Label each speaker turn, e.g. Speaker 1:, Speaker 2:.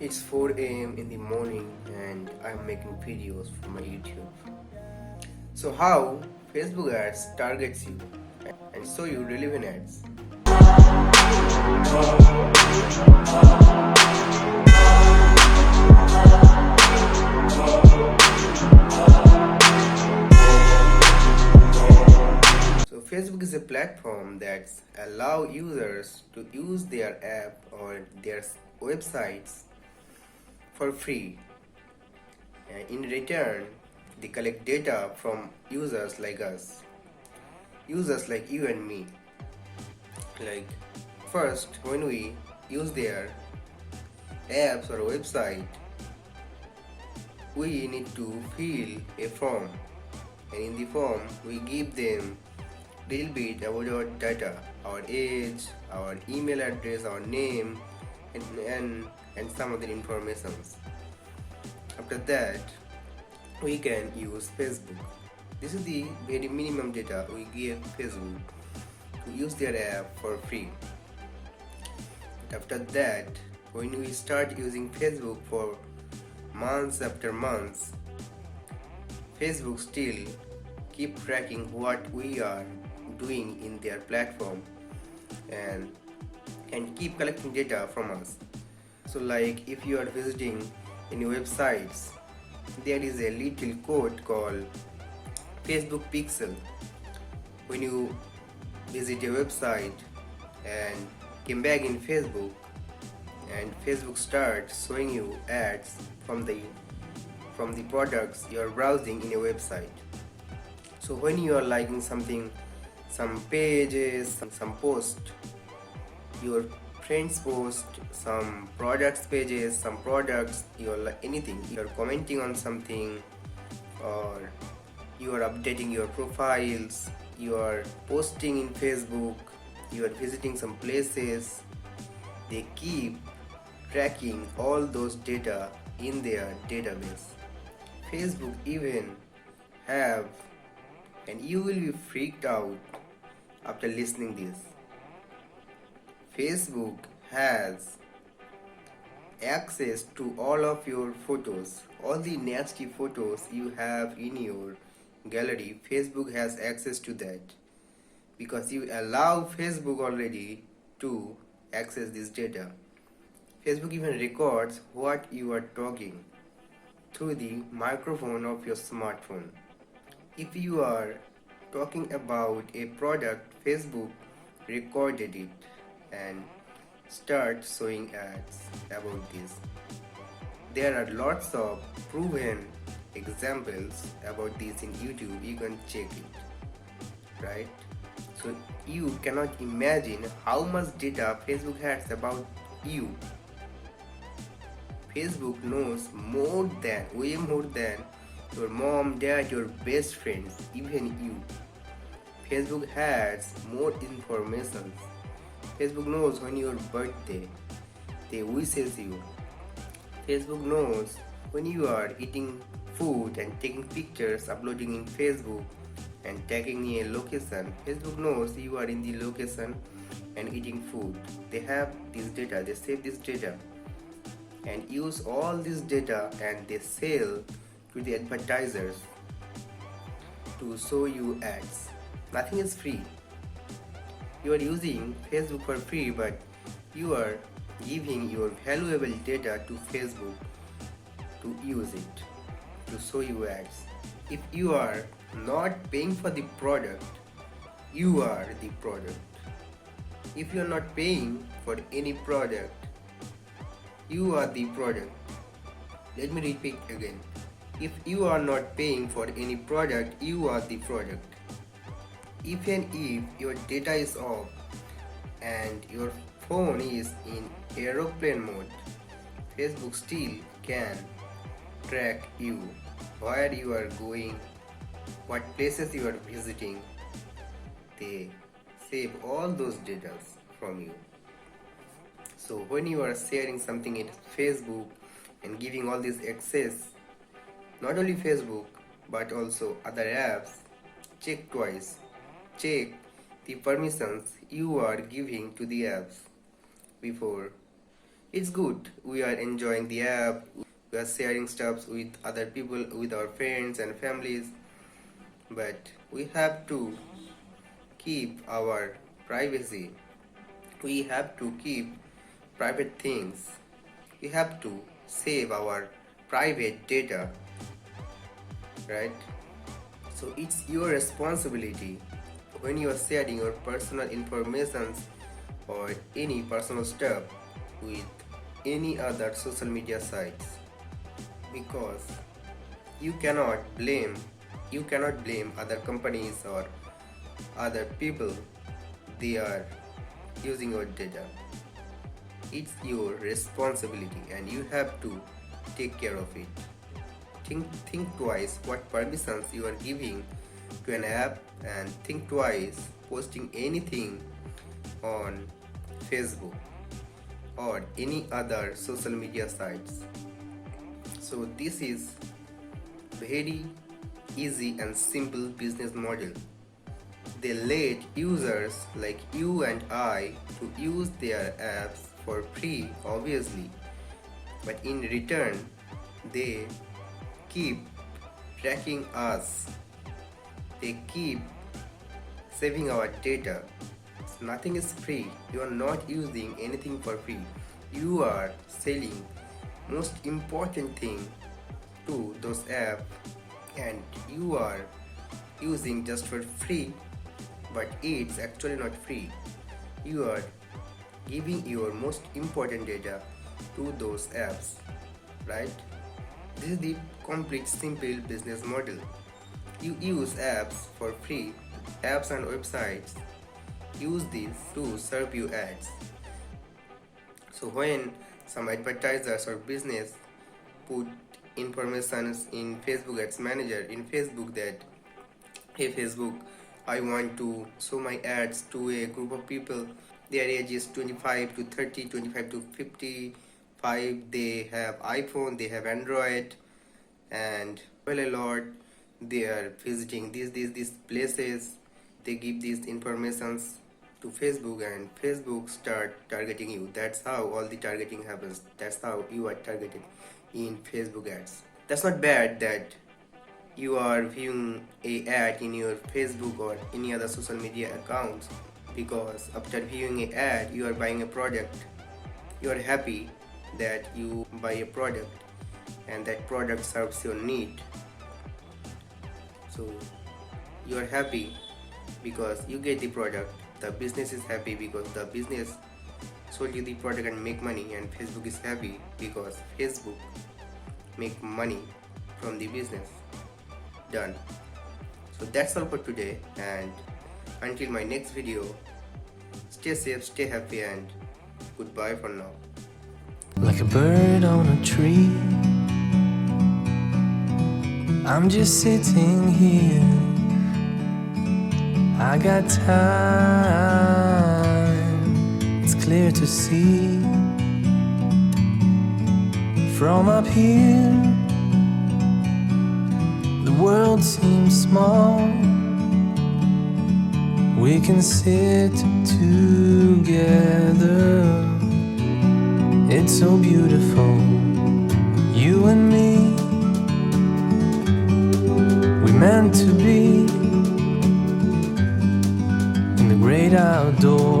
Speaker 1: It's 4 a.m. in the morning and I'm making videos for my YouTube. So how Facebook ads targets you and show you relevant ads. So Facebook is a platform that allow users to use their app or their websites for free. And in return, they collect data from users like us, users like you and me. Like first, when we use their apps or website, we need to fill a form, and in the form we give them little bit about our data, our age, our email address, our name, and some other informations. After that, we can use Facebook. This is the very minimum data we give Facebook to use their app for free. After that, when we start using Facebook for months after months, Facebook still keep tracking what we are doing in their platform and can keep collecting data from us. So like if you are visiting any websites, there is a little code called Facebook Pixel. When you visit a website and came back in Facebook, and Facebook starts showing you ads from the products you are browsing in a website. So when you are liking something, some pages, some post, your friends post, some products pages, some products, you're like anything, you're commenting on something, or you are updating your profiles, you are posting in Facebook, you are visiting some places, they keep tracking all those data in their database. Facebook even have, and you will be freaked out after listening this, Facebook has access to all of your photos, all the nasty photos you have in your gallery. Facebook has access to that because you allow Facebook already to access this data. Facebook even records what you are talking through the microphone of your smartphone. If you are talking about a product, Facebook recorded it and start showing ads about this. There are lots of proven examples about this in YouTube. You can check it, right? So you cannot imagine how much data Facebook has about you. Facebook knows way more than your mom, dad, your best friends, even you. Facebook has more information. Facebook knows when your birthday, they wishes you. Facebook knows when you are eating food and taking pictures, uploading in Facebook and tagging a location. Facebook knows you are in the location and eating food. They have this data, they save this data and use all this data, and they sell to the advertisers to show you ads. Nothing is free. You are using Facebook for free, but you are giving your valuable data to Facebook to use it, to show you ads. If you are not paying for the product, you are the product. If you are not paying for any product, you are the product. Let me repeat again. If you are not paying for any product, you are the product. If your data is off and your phone is in aeroplane mode, Facebook still can track you, where you are going, what places you are visiting. They save all those data from you. So when you are sharing something in Facebook and giving all this access, not only Facebook but also other apps, check twice. Check the permissions you are giving to the apps before It's good. We are enjoying the app. We are sharing stuff with other people, with our friends and families. But we have to keep our privacy. We have to keep private things. We have to save our private data, right? So it's your responsibility when you are sharing your personal information or any personal stuff with any other social media sites, because you cannot blame other companies or other people. They are using your data. It's your responsibility and you have to take care of it. Think twice what permissions you are giving to an app, and think twice posting anything on Facebook or any other social media sites. So this is very easy and simple business model. They let users like you and I to use their apps for free, obviously, but in return they keep tracking us. They keep saving our data. Nothing is free. You are not using anything for free. You are selling most important thing to those apps, and you are using just for free, but it's actually not free. You are giving your most important data to those apps, right? This is the complete simple business model. You use apps for free. Apps and websites use this to serve you ads. So when some advertisers or business put information in Facebook Ads Manager in Facebook that, hey Facebook, I want to show my ads to a group of people. Their age is 25 to 30, 25 to 55. They have iPhone, they have Android, and well a lot. They are visiting these places. They give these informations to Facebook, and Facebook start targeting you. That's how all the targeting happens. That's how you are targeted in Facebook ads. That's not bad that you are viewing a ad in your Facebook or any other social media accounts, because after viewing a ad you are buying a product. You are happy that you buy a product and that product serves your need. So you are happy because you get the product. The business is happy because the business sold you the product and make money, and Facebook is happy because Facebook make money from the business. Done. So that's all for today, and until my next video, stay safe, stay happy, and goodbye for now.
Speaker 2: Like a bird on a tree, I'm just sitting here. I got time, it's clear to see. From up here, the world seems small. We can sit together. It's so beautiful, you and me. We meant to be in the great outdoors.